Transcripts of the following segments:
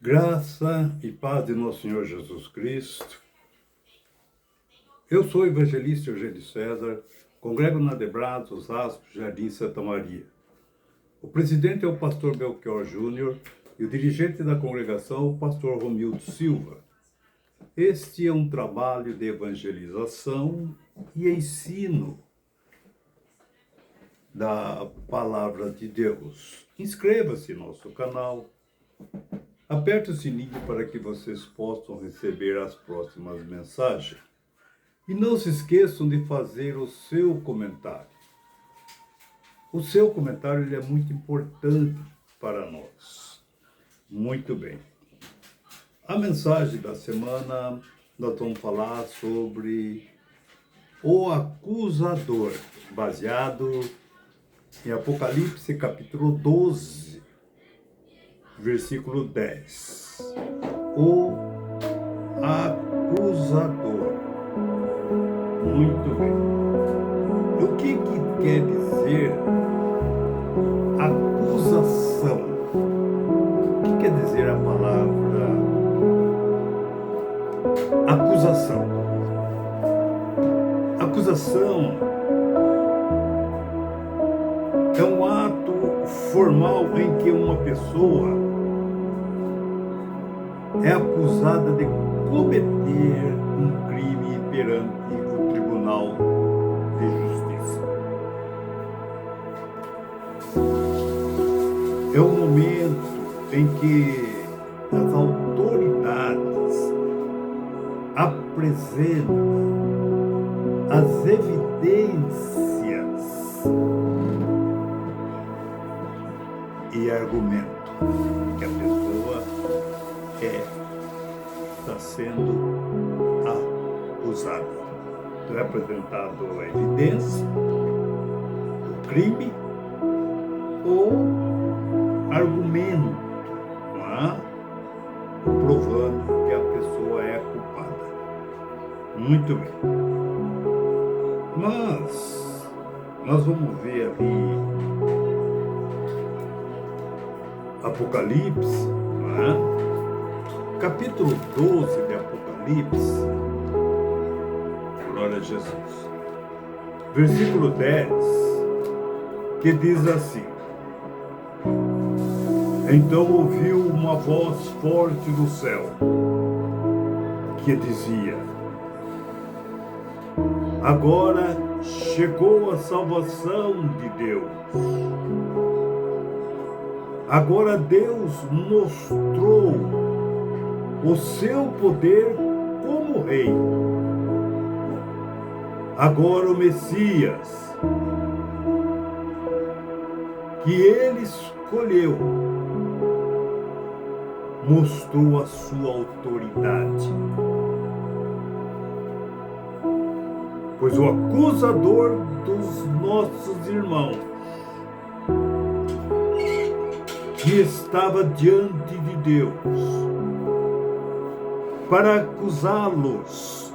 Graça e paz de nosso Senhor Jesus Cristo. Eu sou o evangelista Eugênio César, congrego na Debrados, Osasco, Jardim Santa Maria. O presidente é o pastor Belchior Júnior e o dirigente da congregação, o pastor Romildo Silva. Este é um trabalho de evangelização e ensino da Palavra de Deus. Inscreva-se no nosso canal. Aperte o sininho para que vocês possam receber as próximas mensagens. E não se esqueçam de fazer o seu comentário. O seu comentário ele é muito importante para nós. Muito bem. A mensagem da semana, nós vamos falar sobre o acusador, baseado em Apocalipse capítulo 12. Versículo 10. O acusador. Muito bem. O que quer dizer acusação? O que quer dizer a palavra acusação? Acusação é um ato formal em que uma pessoa é acusada de cometer um crime perante o Tribunal de Justiça. É o momento em que as autoridades apresentam as evidências e argumentam que a pessoa está sendo acusada. Então é apresentado a evidência, o crime ou argumento, não é? Provando que a pessoa é culpada. Muito bem. Mas nós vamos ver ali Apocalipse, não é? Capítulo 12 de Apocalipse, glória a Jesus, versículo 10, que diz assim: Então ouviu uma voz forte do céu, que dizia: Agora chegou a salvação de Deus. Agora Deus mostrou o seu poder como rei. Agora o Messias, que ele escolheu, mostrou a sua autoridade. Pois o acusador dos nossos irmãos, que estava diante de Deus, para acusá-los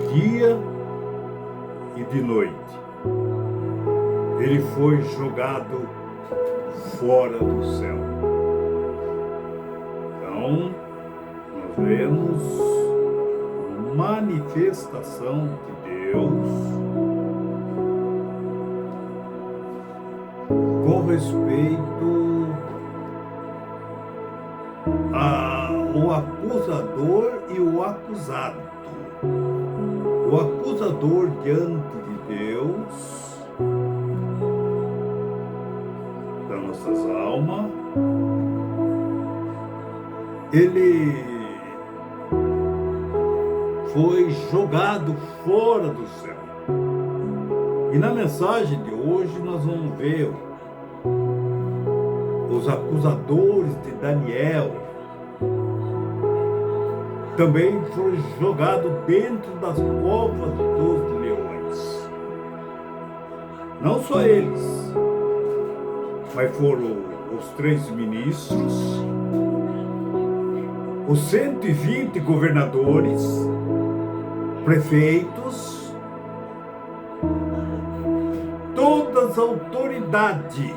de dia e de noite, ele foi jogado fora do céu. Então, nós vemos manifestação de Deus com respeito ao acusador e o acusado. O acusador diante de Deus, das nossas almas, ele foi jogado fora do céu. E na mensagem de hoje nós vamos ver os acusadores de Daniel também foram jogados dentro das covas dos leões. Não só eles, mas foram os 3 ministros, os 120 governadores, prefeitos, todas as autoridades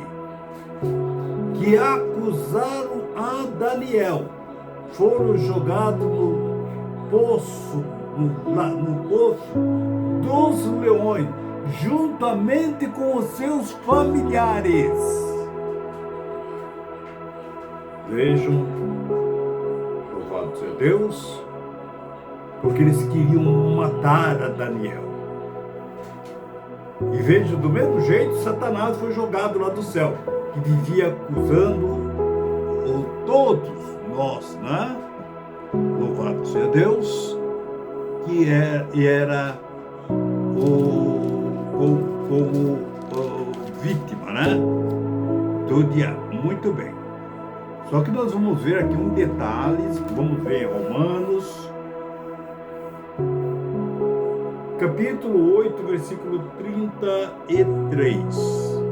que acusaram a Daniel foram jogados no poço, no poço dos leões, juntamente com os seus familiares. Vejam, louvado seja Deus, porque eles queriam matar a Daniel. E veja, do mesmo jeito, Satanás foi jogado lá do céu, que vivia acusando todos nós, né? Louvado seja Deus, que era como vítima, né? Do diabo. Muito bem. Só que nós vamos ver aqui um detalhe, vamos ver Romanos, capítulo 8, versículo 33,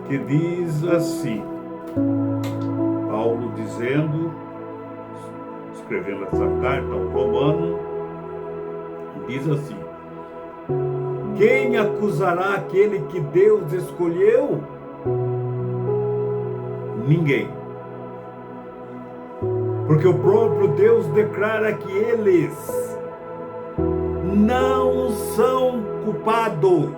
que diz assim, Paulo dizendo, escrevendo essa carta ao Romano, diz assim: quem acusará aquele que Deus escolheu? Ninguém. Porque o próprio Deus declara que eles não são culpados.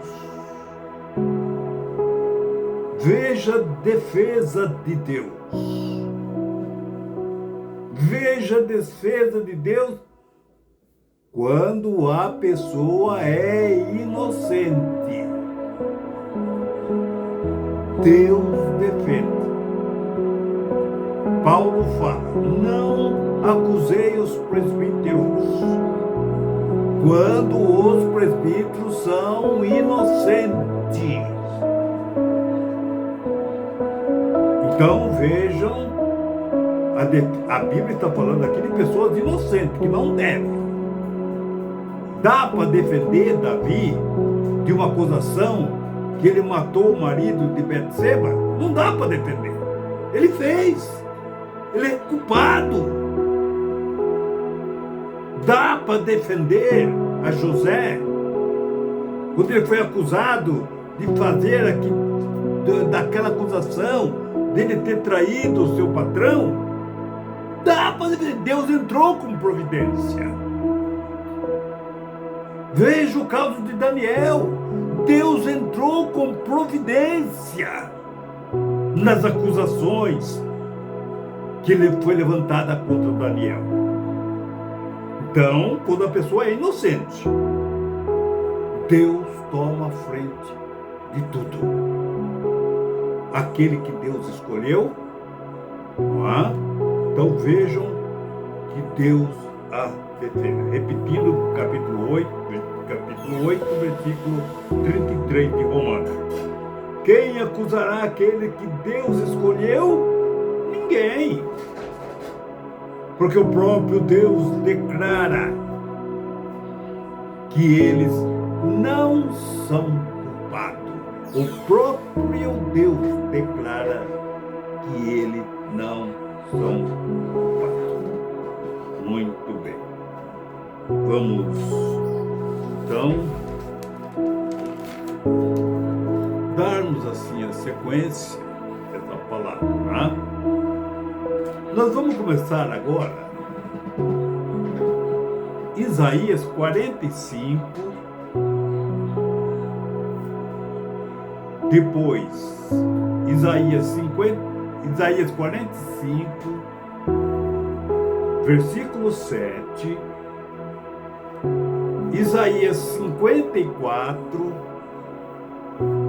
Veja a defesa de Deus. Veja a defesa de Deus quando a pessoa é inocente. Deus defende. Paulo fala: não acusei os presbíteros, quando os presbíteros são inocentes. Então vejam, a Bíblia está falando aqui de pessoas inocentes, que não devem. Dá para defender Davi de uma acusação que ele matou o marido de Betseba? Não dá para defender. Ele fez. Ele é culpado. Dá para defender a José quando ele foi acusado de fazer aqui, daquela acusação dele ter traído o seu patrão? Dá para defender. Deus entrou com providência. Veja o caso de Daniel. Deus entrou com providência nas acusações que foi levantada contra Daniel. Então, quando a pessoa é inocente, Deus toma a frente de tudo. Aquele que Deus escolheu, não é? Então vejam que Deus a defende. Repetindo capítulo 8, versículo 33 de Romanos. Quem acusará aquele que Deus escolheu? Ninguém. Porque o próprio Deus declara que eles não são culpados. O próprio Deus declara que eles não são culpados. Muito bem. Vamos, então, darmos assim a sequência dessa palavra, né? Nós vamos começar agora Isaías 45, depois Isaías 45, versículo 7, Isaías 54,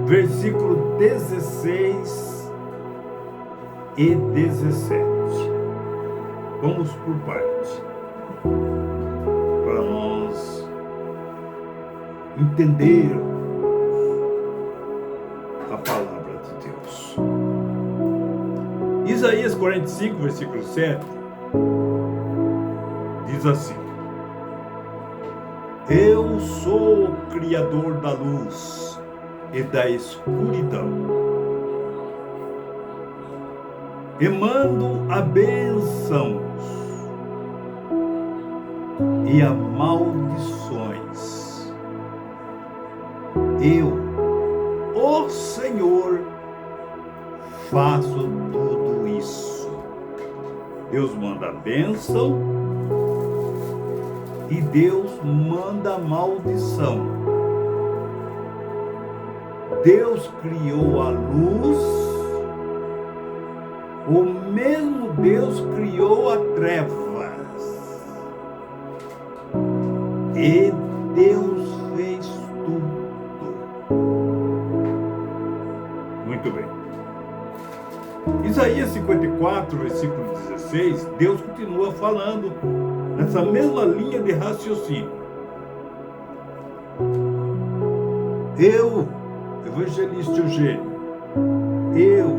versículo 16 e 17. Vamos por parte, para nós entendermos a palavra de Deus. Isaías 45, versículo 7, diz assim: eu sou o Criador da luz e da escuridão, e mando a bênçãos e a maldições. Eu, o Senhor, faço tudo isso. Deus manda a bênção e Deus manda a maldição. Deus criou a luz, o mesmo Deus criou a trevas. E Deus fez tudo. Muito bem. Isaías 54, versículo 16, Deus continua falando nessa mesma linha de raciocínio. Eu, evangelista Eugênio, eu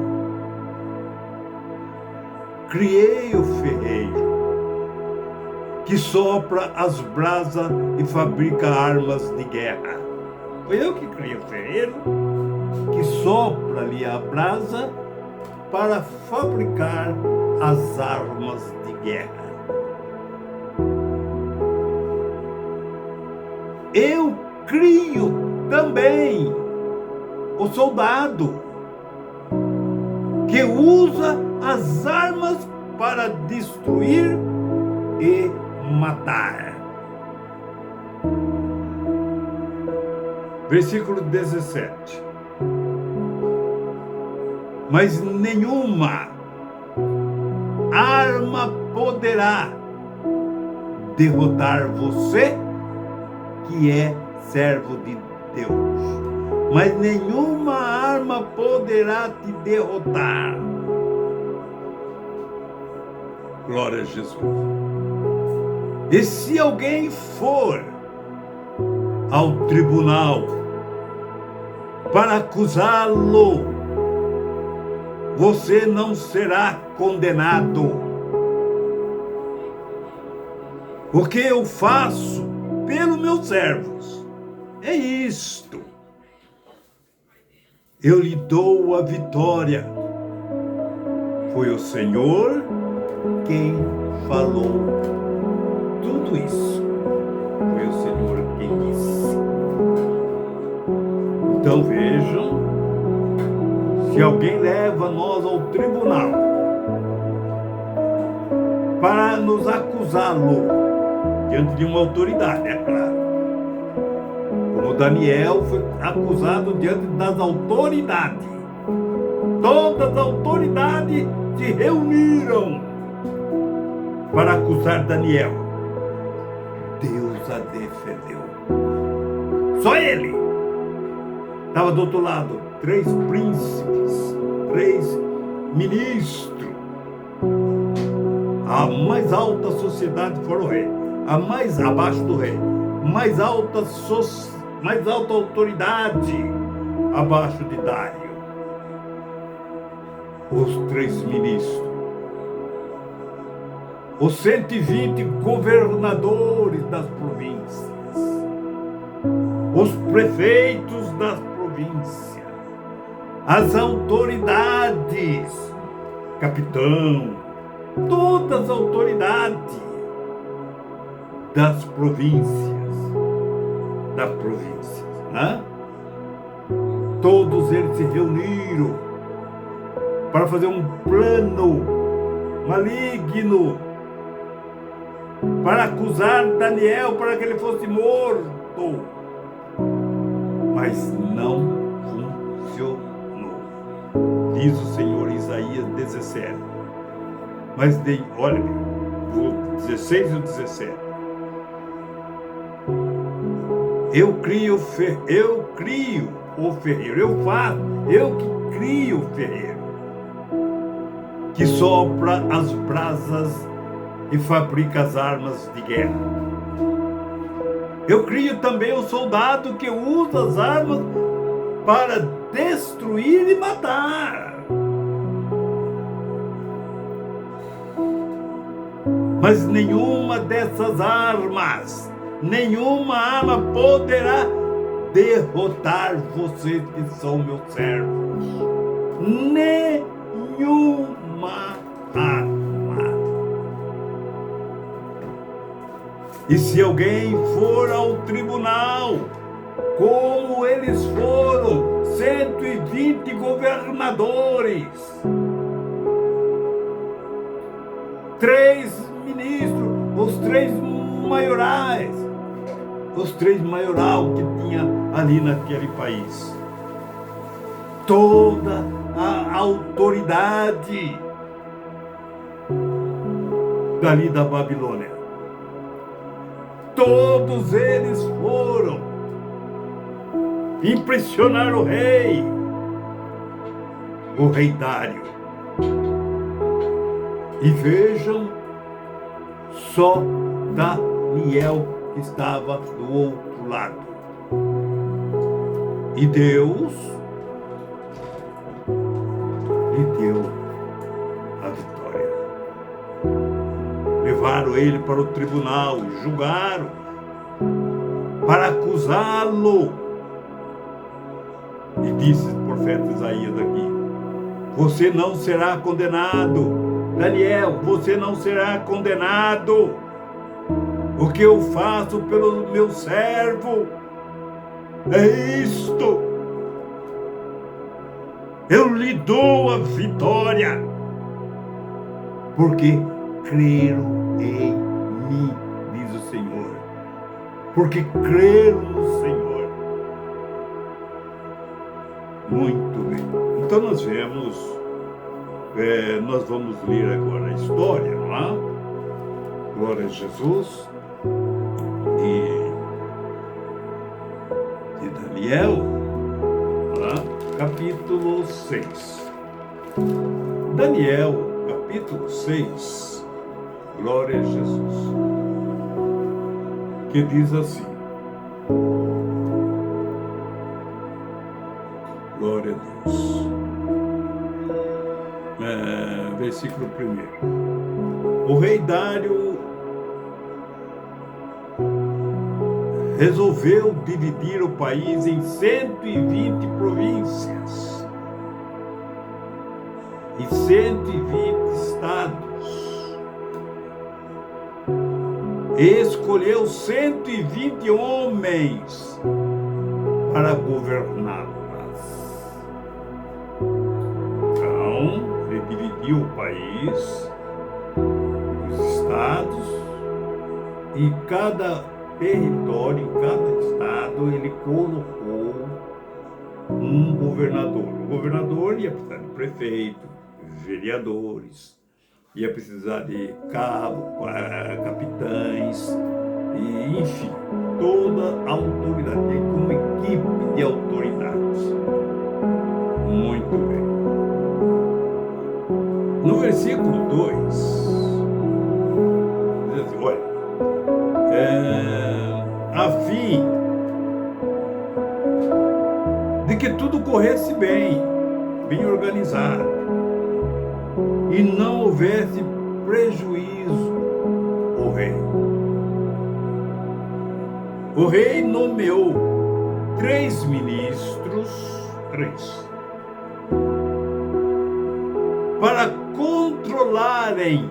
criei o ferreiro que sopra as brasas e fabrica armas de guerra. Foi eu que criei o ferreiro que sopra ali a brasa para fabricar as armas de guerra. Eu crio também o soldado que usa as armas para destruir e matar. Versículo 17. Mas nenhuma arma poderá derrotar você, que é servo de Deus. Mas nenhuma arma poderá te derrotar. Glória a Jesus. E se alguém for ao tribunal para acusá-lo, você não será condenado. O que eu faço pelos meus servos é isto: eu lhe dou a vitória. Foi o Senhor quem falou tudo isso. Foi o Senhor quem disse. Então vejam, se alguém leva nós ao tribunal para nos acusá-lo diante de uma autoridade, é claro. Como Daniel foi acusado diante das autoridades. Todas as autoridades se reuniram para acusar Daniel. Deus a defendeu. Só ele. Estava do outro lado 3 príncipes, 3 ministros. A mais alta sociedade fora o rei, a mais abaixo do rei, mais alta autoridade abaixo de Dário. Os 3 ministros, os 120 governadores das províncias, os prefeitos das províncias, as autoridades, capitão, todas as autoridades das províncias, né? Todos eles se reuniram para fazer um plano maligno para acusar Daniel para que ele fosse morto. Mas não funcionou. Diz o Senhor em Isaías 17. Mas olha bem, o 16 e o 17. Eu crio o ferreiro, eu que crio o ferreiro, que sopra as brasas e fabrica as armas de guerra. Eu crio também o soldado que usa as armas para destruir e matar. Mas nenhuma dessas armas, nenhuma arma poderá derrotar vocês que são meus servos. Nenhuma arma. E se alguém for ao tribunal, como eles foram, 120 governadores, 3 ministros, os 3 maiorais, os 3 maioral que tinha ali naquele país. Toda a autoridade dali da Babilônia. Todos eles foram impressionar o rei Dário. E vejam só Daniel que estava do outro lado. E Deus lhe deu a vitória. Levaram ele para o tribunal, julgaram para acusá-lo. E disse o profeta Isaías aqui: você não será condenado. Daniel, você não será condenado. O que eu faço pelo meu servo é isto. Eu lhe dou a vitória, porque creram em mim, diz o Senhor. Porque creram no Senhor. Muito bem. Então nós vemos, nós vamos ler agora a história, não é? Glória a Jesus. De Daniel, não é? Capítulo 6. Daniel, capítulo 6. Glória a Jesus. Que diz assim. Glória a Deus. Versículo 1. O rei Dário resolveu dividir o país em 120 províncias e 120 estados. E escolheu 120 homens para governá-las. Então, ele dividiu o país, os estados, e cada território, em cada estado, ele colocou um governador. O governador ia precisar de prefeito, vereadores, ia precisar de capitães, e, enfim, toda a autoridade, uma equipe de autoridades. Muito bem. No versículo 2, diz assim, olha, a fim de que tudo corresse bem organizado, e não houvesse prejuízo, o rei nomeou 3 ministros, para controlarem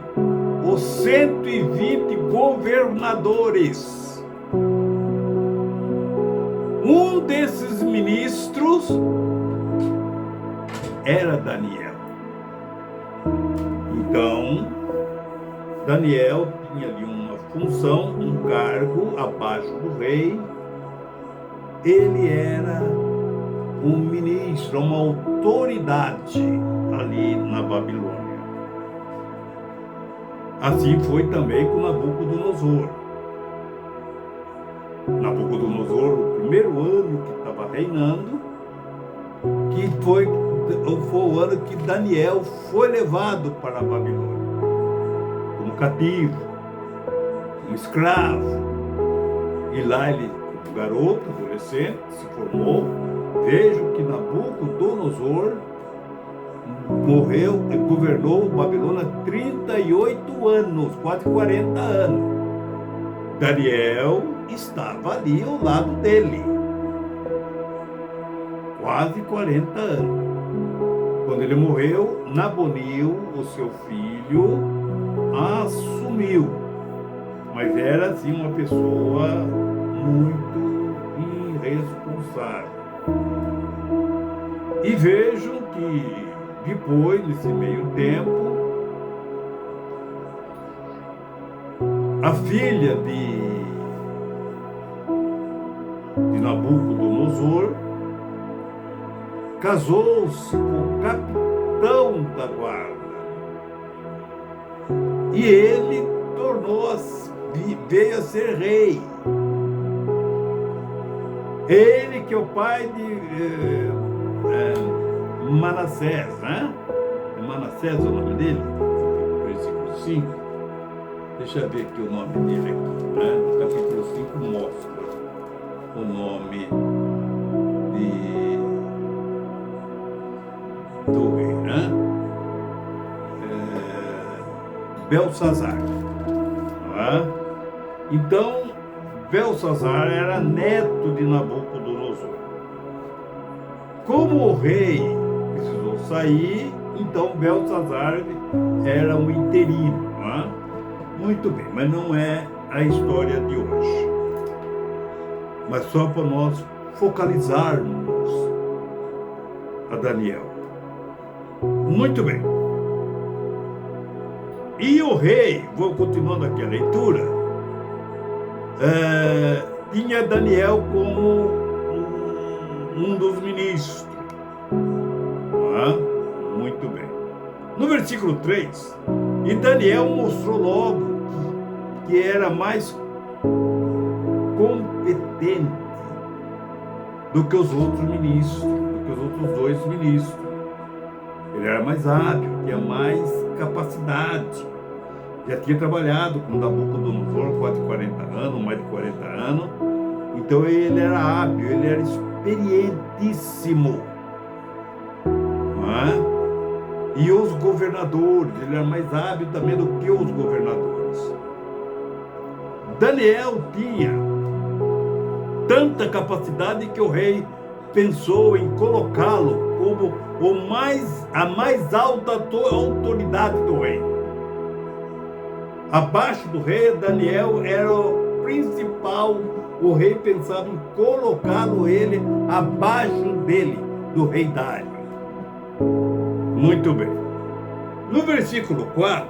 os 120 governadores. Um desses ministros era Daniel. Então, Daniel tinha ali uma função, um cargo abaixo do rei. Ele era um ministro, uma autoridade ali na Babilônia. Assim foi também com Nabucodonosor. Nabucodonosor, o primeiro ano que estava reinando, que foi o ano que Daniel foi levado para a Babilônia, como cativo, como escravo. E lá ele, um garoto, adolescente, se formou. Vejam que Nabucodonosor morreu e governou Babilônia 38 anos, quase 40 anos. Daniel estava ali ao lado dele, quase 40 anos. Quando ele morreu, Nabonil, o seu filho, assumiu. Mas era assim uma pessoa muito irresponsável. E vejam que depois, nesse meio tempo, a filha de Nabucodonosor, casou-se com o capitão da guarda. E ele veio a ser rei. Ele que é o pai de Manassés, né? É Manassés o nome dele? Versículo 5. Deixa eu ver aqui o nome dele aqui, né? No capítulo 5 mostra o nome do rei, né? Belsazar. Tá? Então, Belsazar era neto de Nabucodonosor. Como o rei precisou sair, então Belsazar era um interino. Tá? Muito bem, mas não é a história de hoje. Mas só para nós focalizarmos a Daniel. Muito bem. E o rei, vou continuando aqui a leitura, tinha Daniel como um dos ministros. Muito bem. No versículo 3, e Daniel mostrou logo que era mais competente do que os outros ministros, do que os outros 2 ministros. Ele era mais hábil, tinha mais capacidade. Já tinha trabalhado com Nabucodonosor quase 40 anos, mais de 40 anos. Então ele era hábil, ele era experientíssimo. Não é? E os governadores, ele era mais hábil também do que os governadores. Daniel tinha tanta capacidade que o rei pensou em colocá-lo como a mais alta autoridade do reino. Abaixo do rei, Daniel era o principal. O rei pensava em colocá-lo ele abaixo dele, do rei Dário. Muito bem. No versículo 4,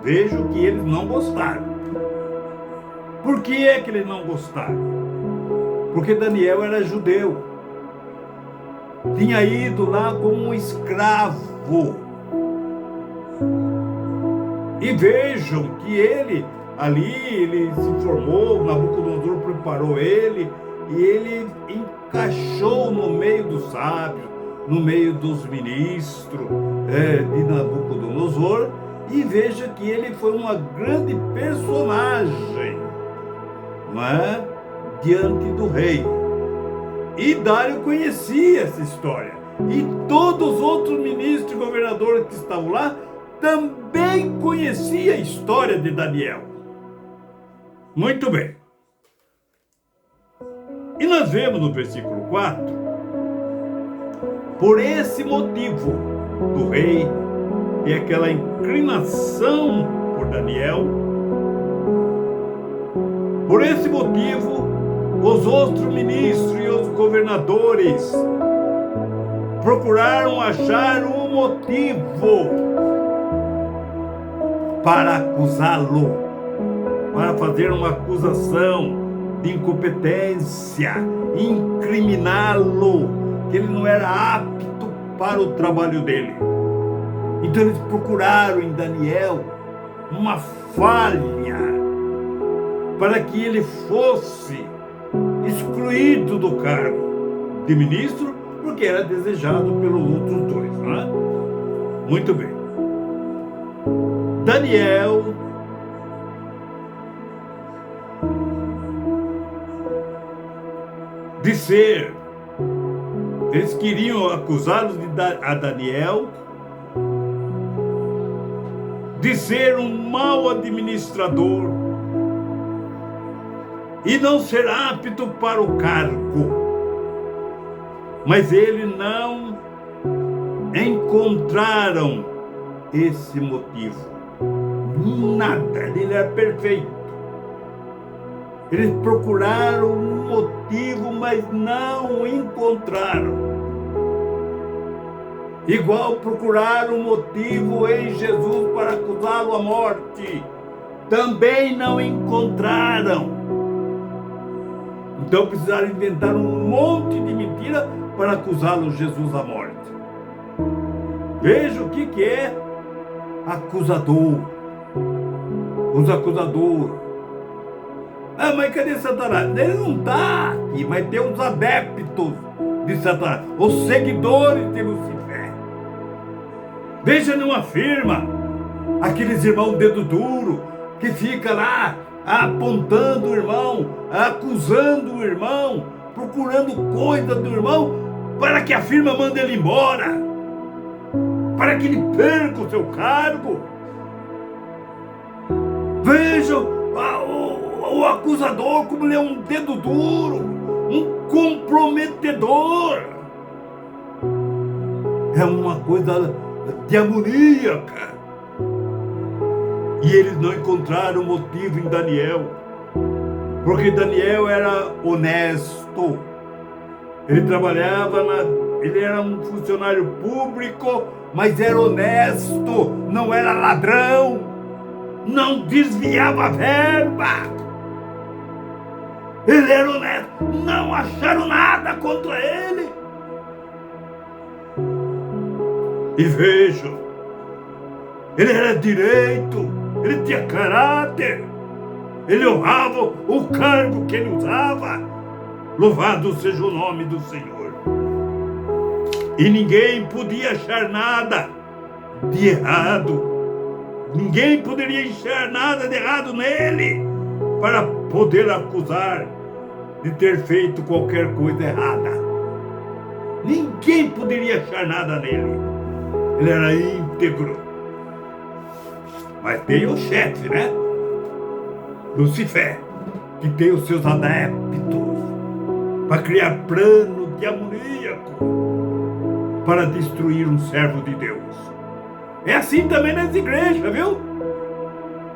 vejo que eles não gostaram. Por que é que eles não gostaram? Porque Daniel era judeu. Tinha ido lá como um escravo. E vejam que ele se formou, Nabucodonosor preparou ele, e ele encaixou no meio dos sábios, no meio dos ministros de Nabucodonosor, e veja que ele foi uma grande personagem, não é? Diante do rei. E Dário conhecia essa história. E todos os outros ministros e governadores que estavam lá também conheciam a história de Daniel. Muito bem. E nós vemos no versículo 4, por esse motivo do rei e aquela inclinação por Daniel, por esse motivo, os outros ministros e os governadores procuraram achar um motivo para acusá-lo, para fazer uma acusação de incompetência, incriminá-lo, que ele não era apto para o trabalho dele. Então eles procuraram em Daniel uma falha para que ele fosse excluído do cargo de ministro, porque era desejado pelos outros 2, não é? Muito bem. Daniel eles queriam acusá-los a Daniel de ser um mau administrador e não ser apto para o cargo. Mas eles não encontraram esse motivo. Nada, ele era perfeito. Eles procuraram um motivo, mas não encontraram. Igual procuraram um motivo em Jesus para acusá-lo à morte. também não encontraram. Então precisaram inventar um monte de mentira para acusá-lo Jesus à morte. Veja o que é acusador. Os acusadores. Ah, mas cadê Satanás? Ele não está aqui, mas tem os adeptos de Satanás, os seguidores de Lucifer. Veja numa firma, aqueles irmãos dedo duro, que fica lá apontando o irmão, acusando o irmão, procurando coisa do irmão, para que a firma mande ele embora, para que ele perca o seu cargo. Vejam o acusador como ele é um dedo duro, um comprometedor. É uma coisa demoníaca. E eles não encontraram motivo em Daniel, porque Daniel era honesto. Ele trabalhava ele era um funcionário público, mas era honesto, não era ladrão, não desviava verba. Ele era honesto, não acharam nada contra ele. E vejam, ele era direito, ele tinha caráter, ele honrava o cargo que ele usava. Louvado seja o nome do Senhor. E ninguém podia achar nada de errado. Ninguém poderia achar nada de errado nele para poder acusar de ter feito qualquer coisa errada. Ninguém poderia achar nada nele. Ele era íntegro. Mas tem o chefe, né? Lucifer, que tem os seus adeptos para criar plano demoníaco para destruir um servo de Deus. É assim também nas igrejas, viu?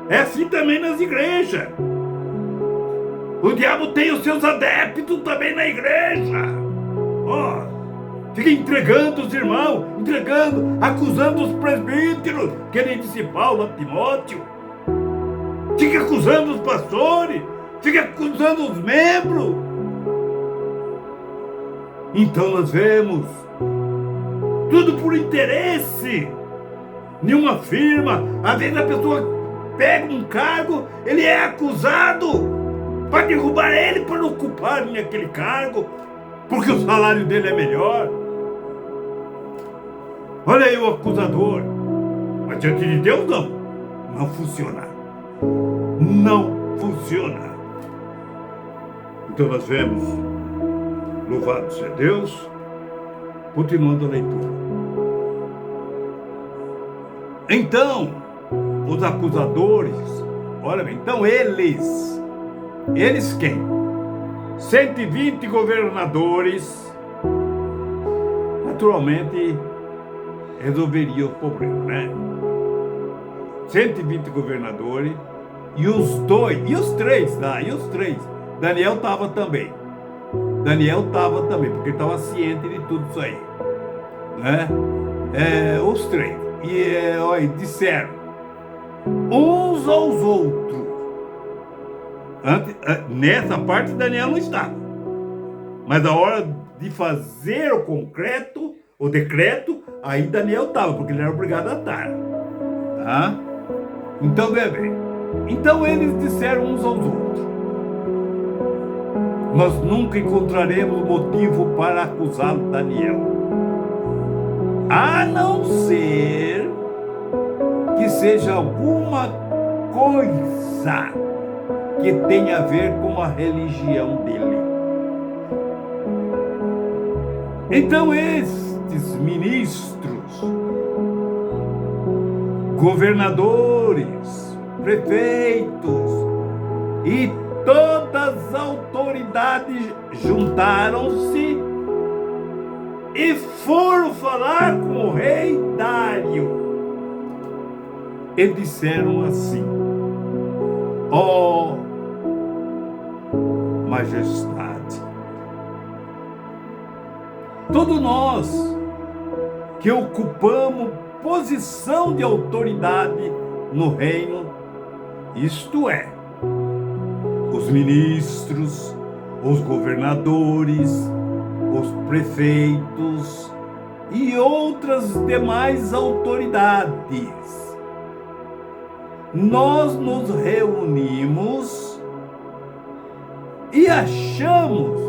É assim também nas igrejas. O diabo tem os seus adeptos também na igreja. Ó, fica entregando os irmãos, acusando os presbíteros, que nem disse Paulo a Timóteo. Fica acusando os pastores, fica acusando os membros. Então nós vemos tudo por interesse. Nenhuma firma, às vezes a pessoa pega um cargo, ele é acusado para derrubar ele, para não ocuparem aquele cargo, porque o salário dele é melhor. Olha aí o acusador. Mas diante de Deus não funciona. Não funciona. Então nós vemos, louvado seja Deus, continuando a leitura. Então, os acusadores, olha bem, então eles quem? 120 governadores, naturalmente, resolveria o problema, né? 120 governadores, e os três. Daniel estava também, porque estava ciente de tudo isso aí, né? Os três, olha, disseram uns aos outros. Nessa parte Daniel não estava, mas a hora de fazer o decreto, aí Daniel estava, porque ele era obrigado a estar, tá? Então, bebê, então eles disseram uns aos outros: nós nunca encontraremos motivo para acusar Daniel, a não ser que seja alguma coisa que tenha a ver com a religião dele. Então estes ministros, governadores, prefeitos e todas as autoridades juntaram-se e foram falar com o rei Dário e disseram assim: ó majestade, todos nós que ocupamos posição de autoridade no reino isto é, os ministros, os governadores, os prefeitos e outras demais autoridades. Nós nos reunimos e achamos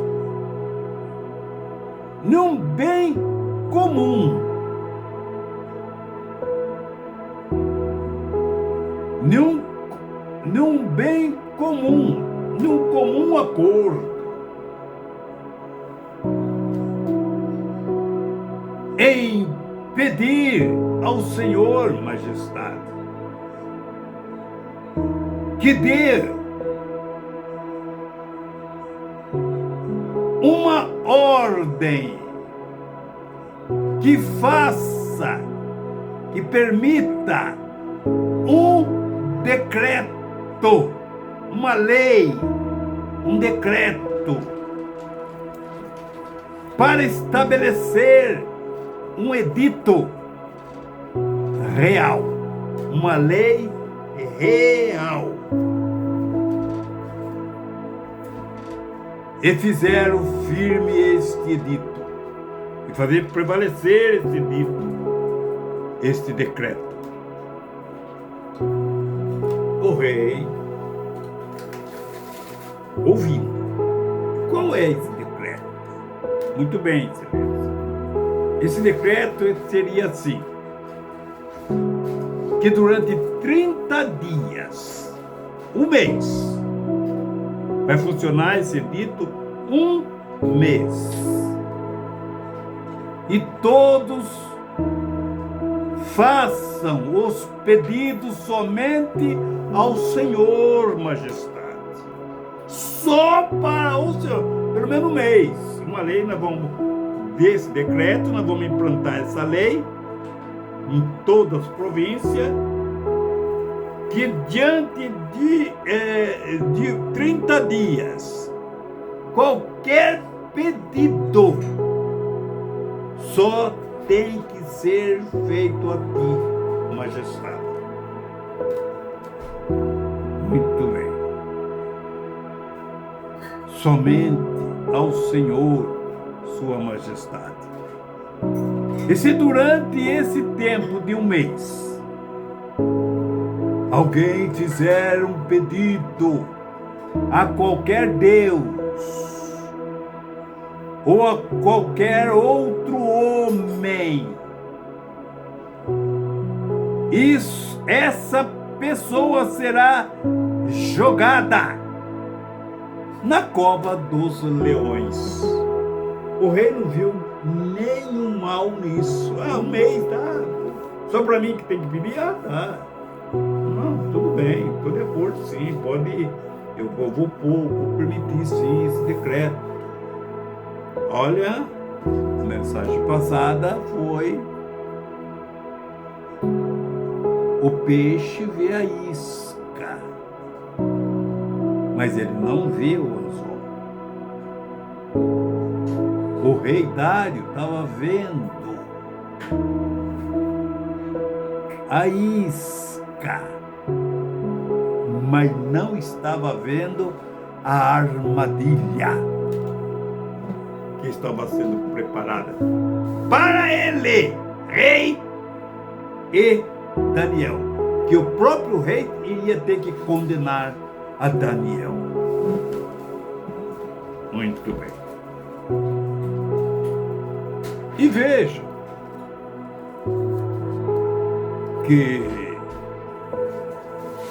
num bem comum, num bem comum, num comum acordo, em pedir ao Senhor, Majestade, que dê uma ordem que faça, que permita um decreto, uma lei, um decreto para estabelecer um edito real, uma lei real. E fizeram firme este edito, e fazer prevalecer este edito, este decreto. O rei, ouvindo, qual é esse decreto? Muito bem, excelência. Esse decreto seria assim, que durante 30 dias, um mês, vai funcionar esse dito um mês. E todos façam os pedidos somente ao Senhor, Majestade. Só para o Senhor, pelo menos um mês. Uma lei, nós vamos, desse decreto, nós vamos implantar essa lei em todas as províncias, que diante de 30 dias, qualquer pedido só tem que ser feito a ti, Majestade. Muito bem. Somente ao Senhor, Sua Majestade. E se durante esse tempo de um mês alguém fizer um pedido a qualquer Deus ou a qualquer outro homem, essa pessoa será jogada na cova dos leões. O rei não viu nenhum mal nisso. Um mês, tá? Só para mim que tem que pedir? Tá. Não, tudo bem, estou de acordo, sim, pode, eu vou permitir, sim, esse decreto. Olha, a mensagem passada foi: o peixe vê a isca, mas ele não vê o anzol. O rei Dário estava vendo a isca, mas não estava vendo a armadilha que estava sendo preparada para ele, rei, e Daniel, que o próprio rei iria ter que condenar a Daniel. Muito bem. E veja que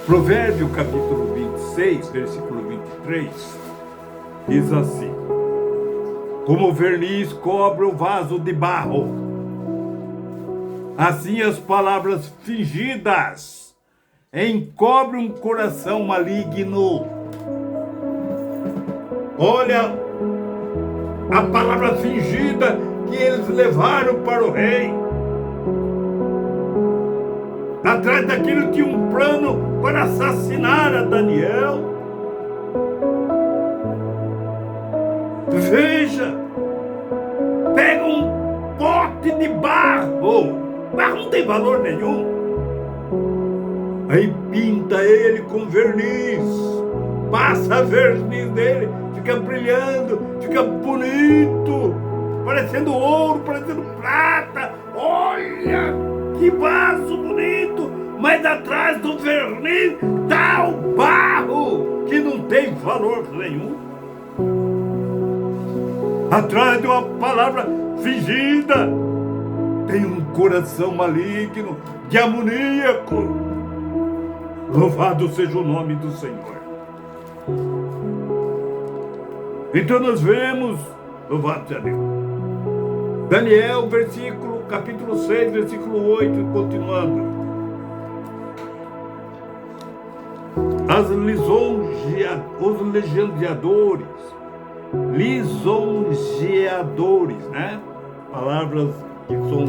Provérbio capítulo 26, versículo 23, diz assim: como o verniz cobre o vaso de barro, assim as palavras fingidas encobrem um coração maligno. Olha a palavra fingida que eles levaram para o rei. Atrás daquilo tinha um plano para assassinar a Daniel. Veja, pega um pote de barro. Barro não tem valor nenhum. Aí pinta ele com verniz, passa verniz dele, fica brilhando, fica bonito, parecendo ouro, parecendo prata. Olha que vaso bonito, mas atrás do verniz está o barro, que não tem valor nenhum. Atrás de uma palavra fingida tem um coração maligno, demoníaco. Louvado seja o nome do Senhor. Então nós vemos, louvado seja Deus, Daniel, capítulo 6, versículo 8, continuando. Os lisonjeadores, né? Palavras que são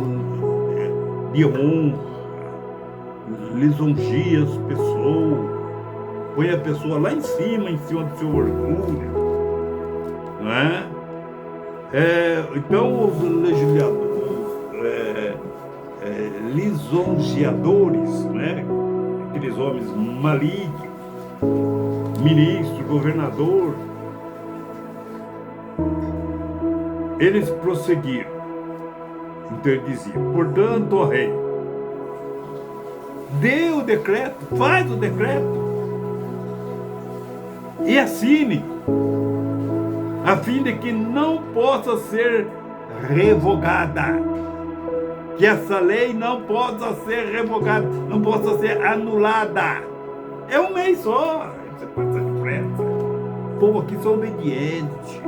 de honra, lisonjia as pessoas, põe a pessoa lá em cima do seu orgulho, não é? Então os lisonjeadores, né? Aqueles homens malignos, ministro, governador, eles prosseguiram. Então ele dizia: portanto, ó rei, dê o decreto, faz o decreto e assine, a fim de que não possa ser revogada, que essa lei não possa ser revogada, não possa ser anulada. É um mês só, você passa depressa. O povo aqui são obedientes.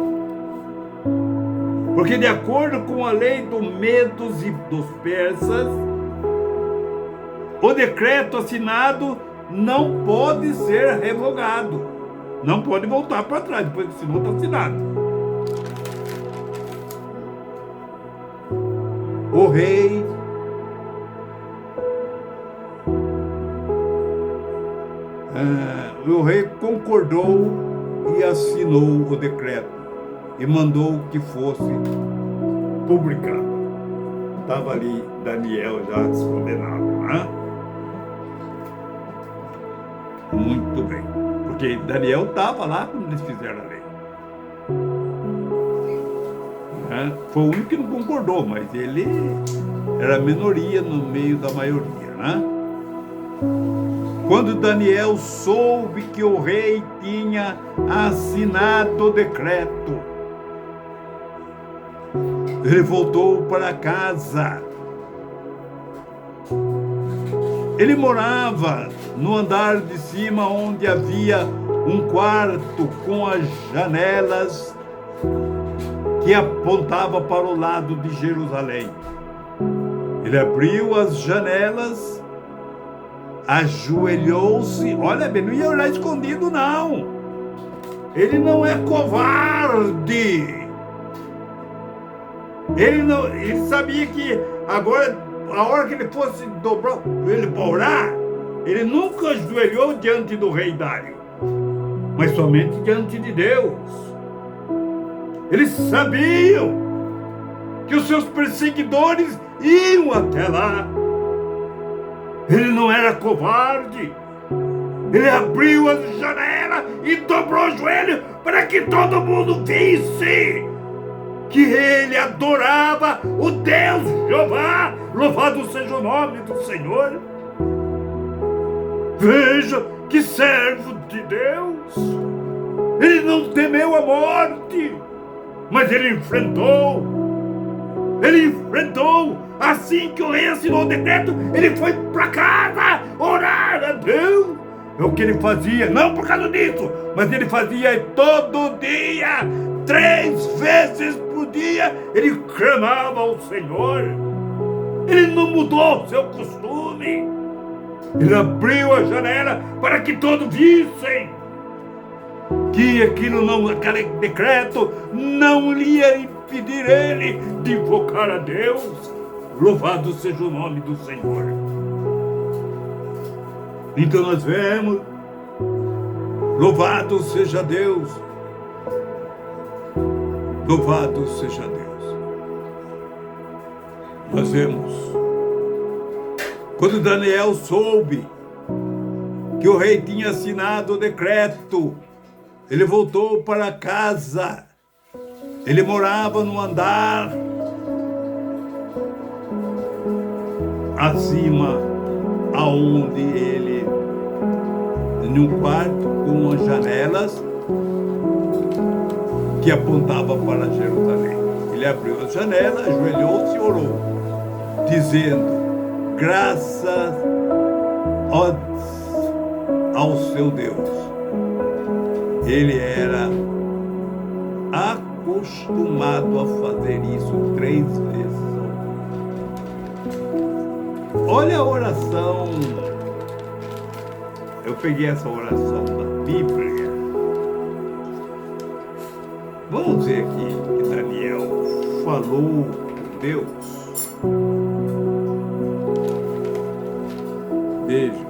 Porque de acordo com a lei dos medos e dos persas, o decreto assinado não pode ser revogado. Não pode voltar para trás, depois que assinou, está assinado. O rei concordou e assinou o decreto e mandou que fosse publicado. Estava ali Daniel já condenado, né? Muito bem, porque Daniel estava lá quando eles fizeram a lei. Foi o único que não concordou, mas ele era a minoria no meio da maioria, né? Quando Daniel soube que o rei tinha assinado o decreto, ele voltou para casa. Ele morava no andar de cima, onde havia um quarto com as janelas que apontava para o lado de Jerusalém. Ele abriu as janelas, ajoelhou-se. Olha bem, não ia orar escondido, não. Ele não é covarde. Ele sabia que agora, a hora que ele fosse dobrar ele para orar, ele nunca ajoelhou diante do rei Dário, mas somente diante de Deus. Eles sabiam que os seus perseguidores iam até lá. Ele não era covarde. Ele abriu a janela e dobrou o joelho para que todo mundo visse que ele adorava o Deus Jeová. Louvado seja o nome do Senhor. Veja que servo de Deus. Ele não temeu a morte, mas ele enfrentou. Ele enfrentou. Assim que o rei assinou o decreto, ele foi para casa orar a Deus. É o que ele fazia, não por causa disso, mas ele fazia todo dia, 3 vezes por dia, ele clamava ao Senhor. Ele não mudou seu costume. Ele abriu a janela para que todos vissem que aquele decreto não ia impedir ele de invocar a Deus. Louvado seja o nome do Senhor. Então nós vemos, louvado seja Deus, louvado seja Deus. Nós vemos, quando Daniel soube que o rei tinha assinado o decreto. Ele voltou para casa. Ele morava no andar acima, aonde ele, em um quarto com as janelas que apontava para Jerusalém. Ele abriu as janelas, ajoelhou-se e orou, dizendo: graças ao seu Deus. Ele era acostumado a fazer isso 3 vezes. Olha a oração. Eu peguei essa oração da Bíblia. Vamos ver aqui que Daniel falou com Deus. Veja.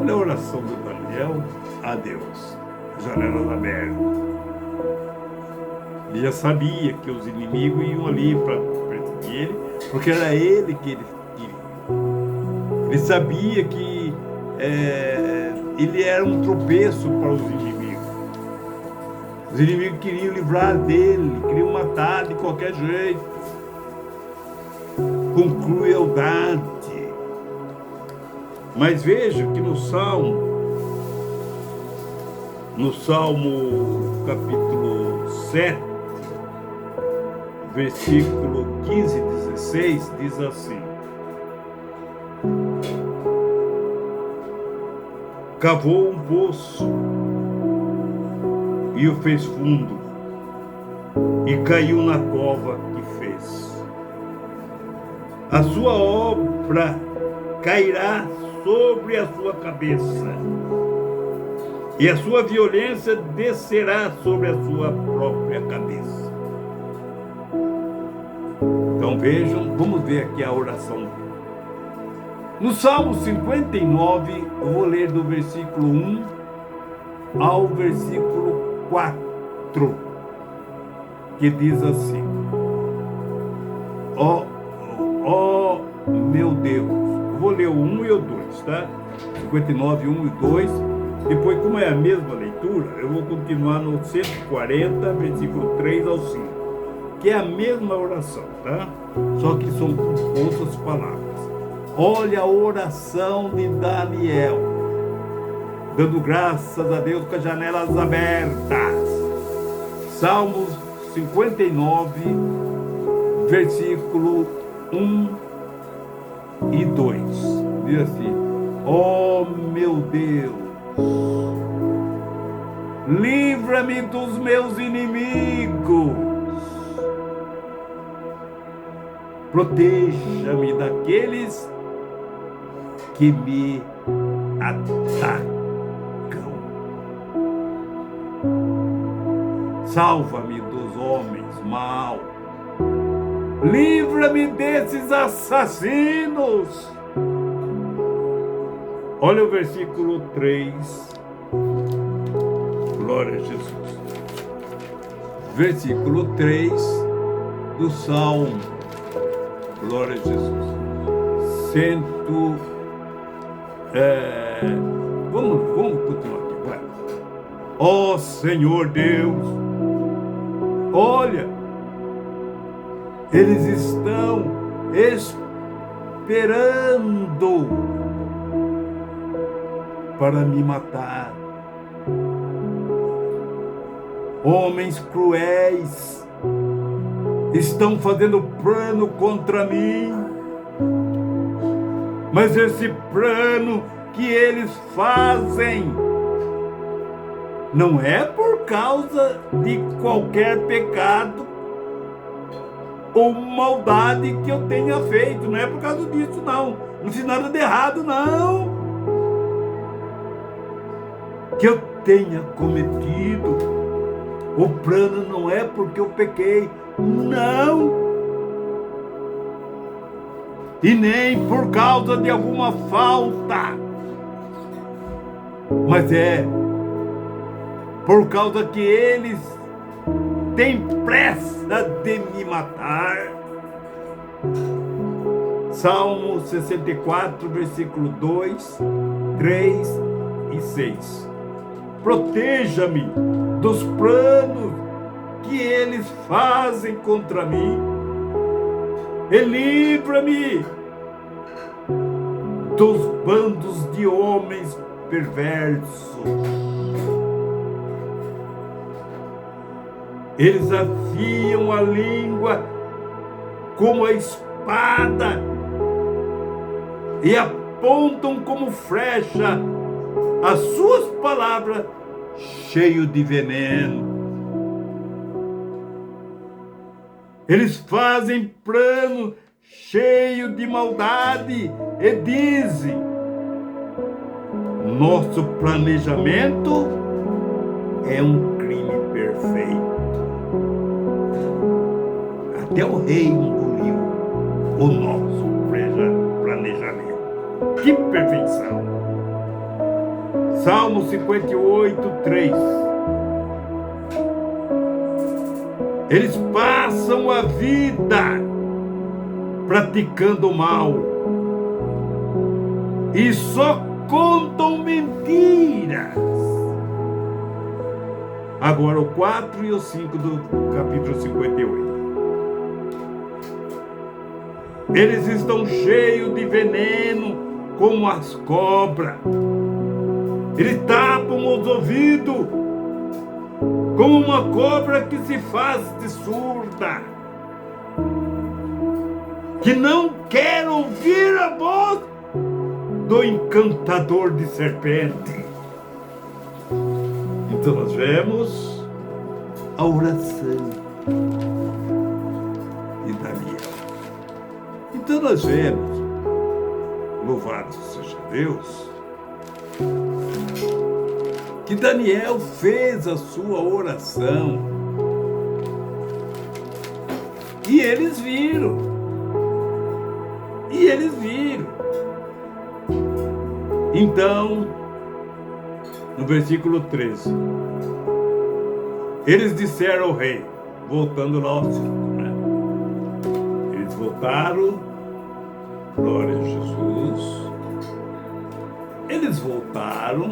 Olha a oração do Daniel a Deus. Janelas abertas. Ele já sabia que os inimigos iam ali para perseguir ele, porque era ele que ele queria. Ele sabia que ele era um tropeço para os inimigos. Os inimigos queriam livrar dele, queriam matar de qualquer jeito, com crueldade. Mas veja que no Salmo capítulo 7, versículo 15 e 16, diz assim: cavou um poço e o fez fundo, e caiu na cova que fez. A sua obra cairá sobre a sua cabeça, e a sua violência descerá sobre a sua própria cabeça. Então vejam, vamos ver aqui a oração dele. No Salmo 59, eu vou ler do versículo 1 ao versículo 4, que diz assim: ó meu Deus. Eu vou ler o 1 e o 2, tá? 59, 1 e 2. Depois, como é a mesma leitura, eu vou continuar no 140, versículo 3 ao 5, que é a mesma oração, tá? Só que são outras palavras. Olha a oração de Daniel, dando graças a Deus com as janelas abertas. Salmos 59, versículo 1 e 2. Diz assim: ó meu Deus, livra-me dos meus inimigos, proteja-me daqueles que me atacam, salva-me dos homens maus, livra-me desses assassinos. Olha o versículo 3. Glória a Jesus. Versículo 3 do Salmo. Glória a Jesus. Vamos continuar aqui, vai. Ó Senhor Deus, olha, eles estão esperando para me matar. Homens cruéis estão fazendo plano contra mim, mas esse plano que eles fazem não é por causa de qualquer pecado ou maldade que eu tenha feito, não é por causa disso não fiz nada de errado não, que eu tenha cometido. O plano não é porque eu pequei, não, e nem por causa de alguma falta, mas é por causa que eles têm pressa de me matar. Salmo 64, versículo 2 3 e 6. Proteja-me dos planos que eles fazem contra mim, e livra-me dos bandos de homens perversos. Eles afiam a língua como a espada e apontam como flecha as suas palavras, cheio de veneno. Eles fazem plano cheio de maldade e dizem: nosso planejamento é um crime perfeito. Até o rei engoliu o nosso planejamento. Que perfeição! Salmo 58, 3. Eles passam a vida praticando o mal e só contam mentiras. Agora o 4 e o 5 do capítulo 58. Eles estão cheios de veneno como as cobras. Eles tapam os ouvidos como uma cobra que se faz de surda, que não quer ouvir a voz do encantador de serpente. Então nós vemos a oração de Daniel. Então nós vemos, louvado seja Deus, que Daniel fez a sua oração e eles viram. Então, no versículo 13, eles disseram ao rei, voltando lá ao 5, né? Eles voltaram, glória a Jesus. Eles voltaram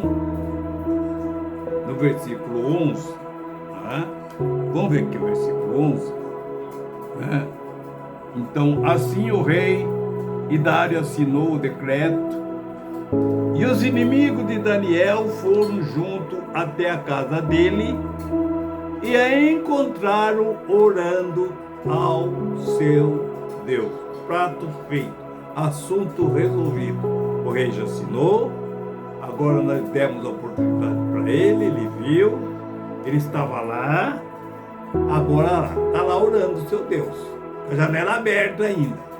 no versículo 11, né? Vamos ver aqui o versículo 11, né? Então, assim o rei e Dário assinou o decreto, e os inimigos de Daniel foram junto até a casa dele e a encontraram orando ao seu Deus. Prato feito, assunto resolvido. O rei já assinou, agora nós demos a oportunidade para ele, ele viu, ele estava lá, agora está lá orando o seu Deus, a janela aberta ainda.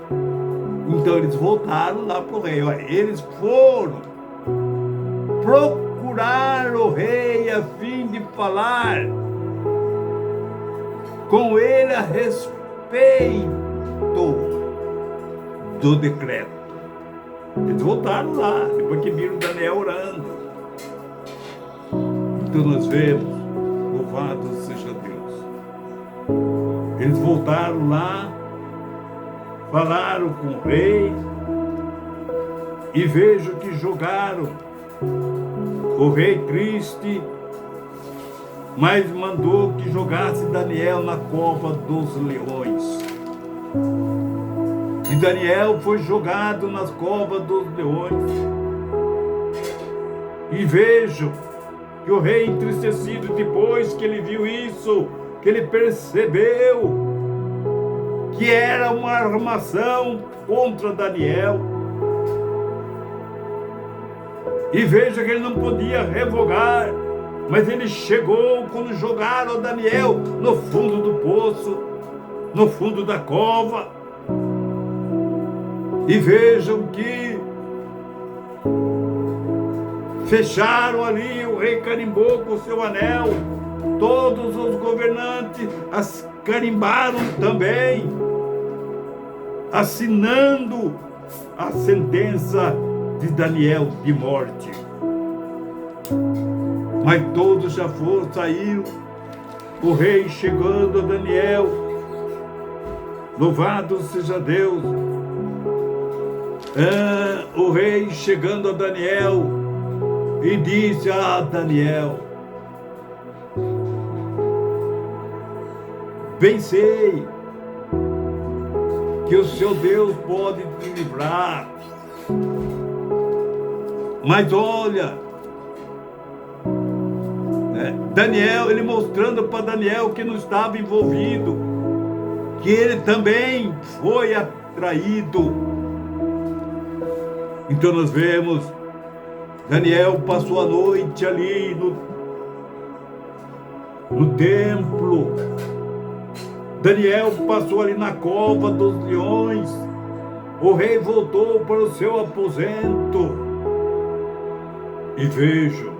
Então eles voltaram lá para o rei. Olha, eles foram procurar o rei a fim de falar com ele a respeito do decreto. Eles voltaram lá, depois que viram Daniel orando. Então nós vemos, louvado seja Deus. Eles voltaram lá, falaram com o rei, e vejo que jogaram o rei triste, mas mandou que jogasse Daniel na cova dos leões. E Daniel foi jogado nas covas dos leões. E vejo que o rei entristecido, depois que ele viu isso, que ele percebeu que era uma armação contra Daniel. E veja que ele não podia revogar, mas ele chegou quando jogaram Daniel no fundo do poço, no fundo da cova. E vejam que fecharam ali, o rei carimbou com o seu anel, todos os governantes as carimbaram também, assinando a sentença de Daniel de morte. Mas todos já saíram, o rei chegando a Daniel, louvado seja Deus, o rei chegando a Daniel, e disse a Daniel: bem sei que o seu Deus pode te livrar, mas olha, Daniel, ele mostrando para Daniel que não estava envolvido, que ele também foi atraído. Então nós vemos, Daniel passou a noite ali no templo. Daniel passou ali na cova dos leões. O rei voltou para o seu aposento. E vejo,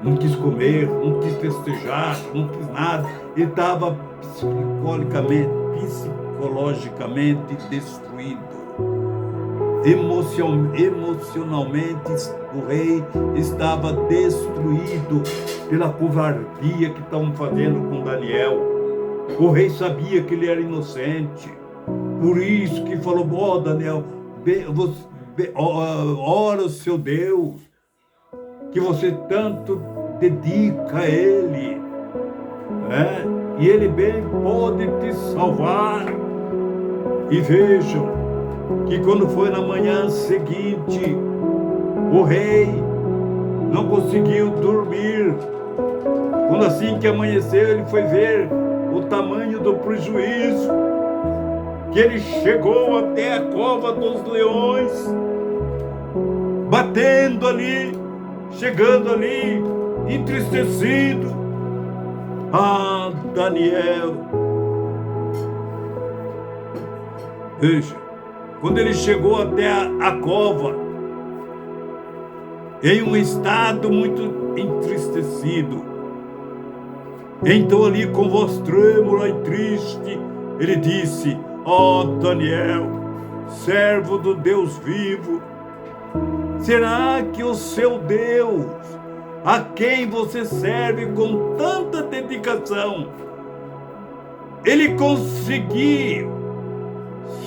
não quis comer, não quis festejar, não quis nada. Ele estava psicologicamente destruído. Emocionalmente, o rei estava destruído pela covardia que estavam fazendo com Daniel. O rei sabia que ele era inocente, por isso que falou: ó, Daniel, ora o seu Deus, que você tanto dedica a ele, e ele bem pode te salvar. E vejam que quando foi na manhã seguinte, o rei não conseguiu dormir. Quando assim que amanheceu, ele foi ver o tamanho do prejuízo, que ele chegou até a cova dos leões, batendo ali, chegando ali, entristecido. Ah, Daniel, veja, quando ele chegou até a cova, em um estado muito entristecido, então ali com voz trêmula e triste, ele disse: ó, Daniel, servo do Deus vivo, será que o seu Deus, a quem você serve com tanta dedicação, ele conseguiu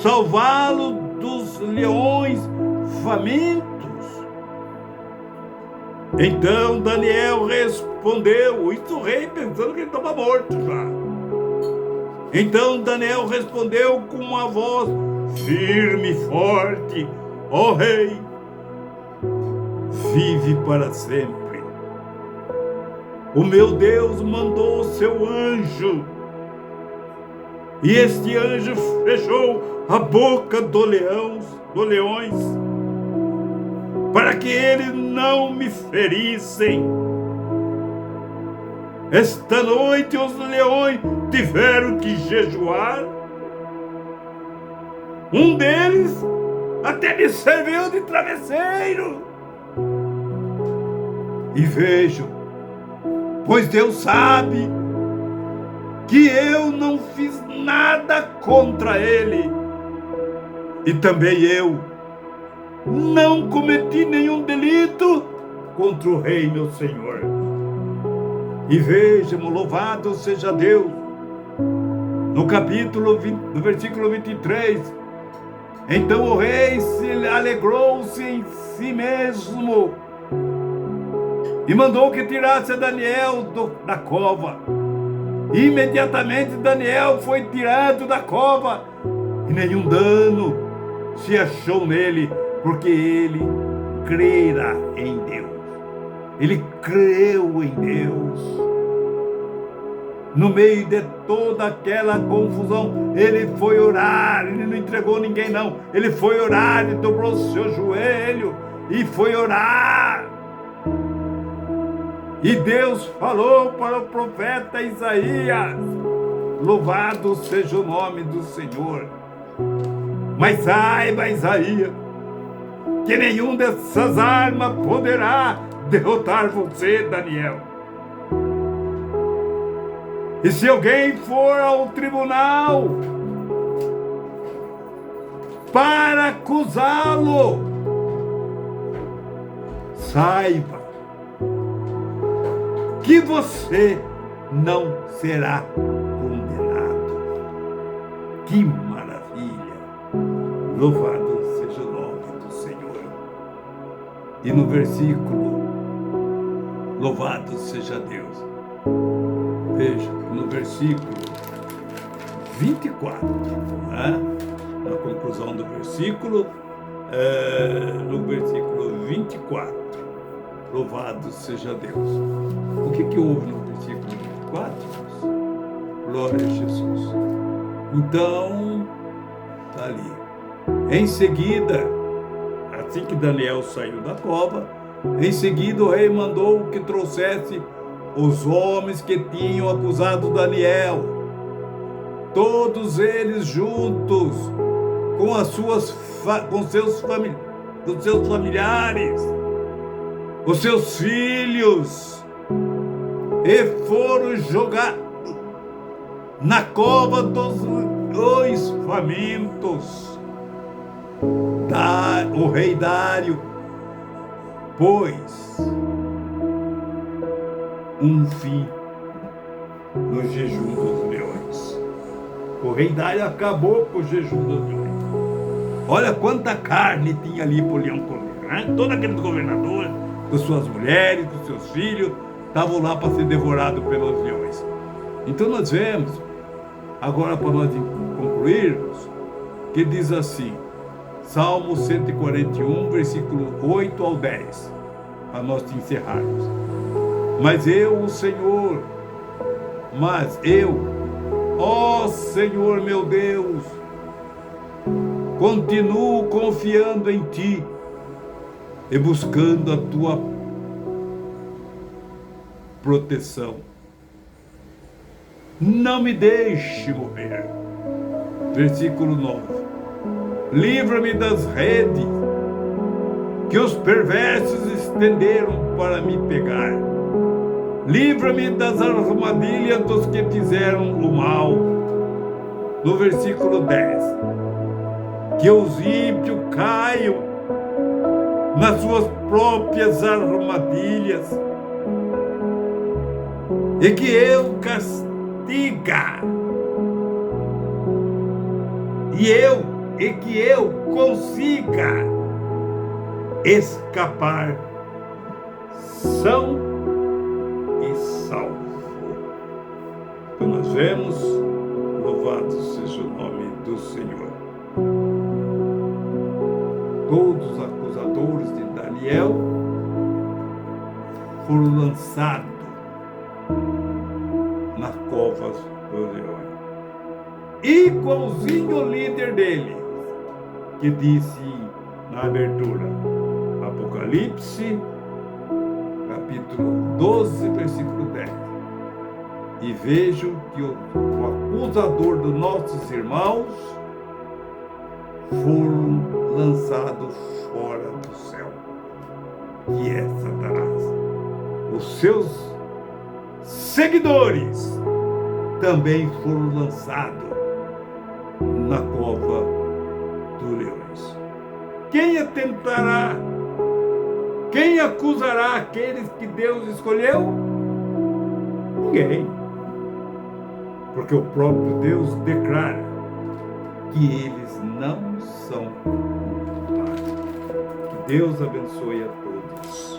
salvá-lo dos leões famintos? Então Daniel respondeu, isso o rei pensando que ele estava morto já. Então Daniel respondeu com uma voz firme e forte: ó rei, vive para sempre. O meu Deus mandou o seu anjo, e este anjo fechou a boca dos leões, para que eles não me ferissem. Esta noite os leões tiveram que jejuar. Um deles até me serviu de travesseiro. E vejo, pois Deus sabe que eu não fiz nada contra ele, e também eu não cometi nenhum delito contra o rei, meu senhor. E vejamos, louvado seja Deus, no capítulo 20, no versículo 23, então o rei se alegrou-se em si mesmo e mandou que tirasse Daniel da cova. Imediatamente Daniel foi tirado da cova, e nenhum dano se achou nele, porque ele crera em Deus. Ele creu em Deus. No meio de toda aquela confusão, ele foi orar. Ele não entregou ninguém, não. Ele foi orar, ele dobrou o seu joelho e foi orar. E Deus falou para o profeta Isaías: louvado seja o nome do Senhor. Mas saiba, Isaías, que nenhum dessas armas poderá derrotar você, Daniel. E se alguém for ao tribunal para acusá-lo, saiba que você não será condenado. Que maravilha! Louvado seja o nome do Senhor. E no versículo Louvado seja Deus. Veja, no versículo 24, né? Na conclusão do versículo, no versículo 24, louvado seja Deus. O que houve no versículo 24? Glória a Jesus. Então, está ali. Em seguida, assim que Daniel saiu da cova, em seguida o rei mandou que trouxesse os homens que tinham acusado Daniel, todos eles juntos, com seus familiares, os seus filhos, e foram jogados na cova dos leões famintos. O rei Dário pôs um fim no jejum dos leões. O rei Dário acabou com o jejum dos leões. Olha quanta carne tinha ali para o leão comer, né? Todo aquele governador, com suas mulheres, com seus filhos, estavam lá para ser devorados pelos leões. Então nós vemos, agora para nós concluirmos, que diz assim, Salmo 141, versículo 8 ao 10, para nós encerrarmos. Mas eu, ó Senhor meu Deus, continuo confiando em Ti e buscando a Tua proteção. Não me deixe morrer. Versículo 9. Livra-me das redes que os perversos estenderam para me pegar. Livra-me das armadilhas dos que fizeram o mal. No versículo 10. Que os ímpios caiam nas suas próprias armadilhas e que eu castiga e que eu consiga escapar são e salvo. Então nós vemos, louvado seja o nome do Senhor. Todos os acusadores de Daniel foram lançados nas covas dos leões. Igualzinho o líder dele, que disse na abertura, Apocalipse, capítulo 12, versículo 10. E vejo que o acusador dos nossos irmãos foram lançados fora do céu, que é Satanás. Os seus seguidores também foram lançados na cova dos leões. Quem atentará? Quem acusará aqueles que Deus escolheu? Ninguém. Porque o próprio Deus declara que eles não são culpados. Que Deus abençoe a todos.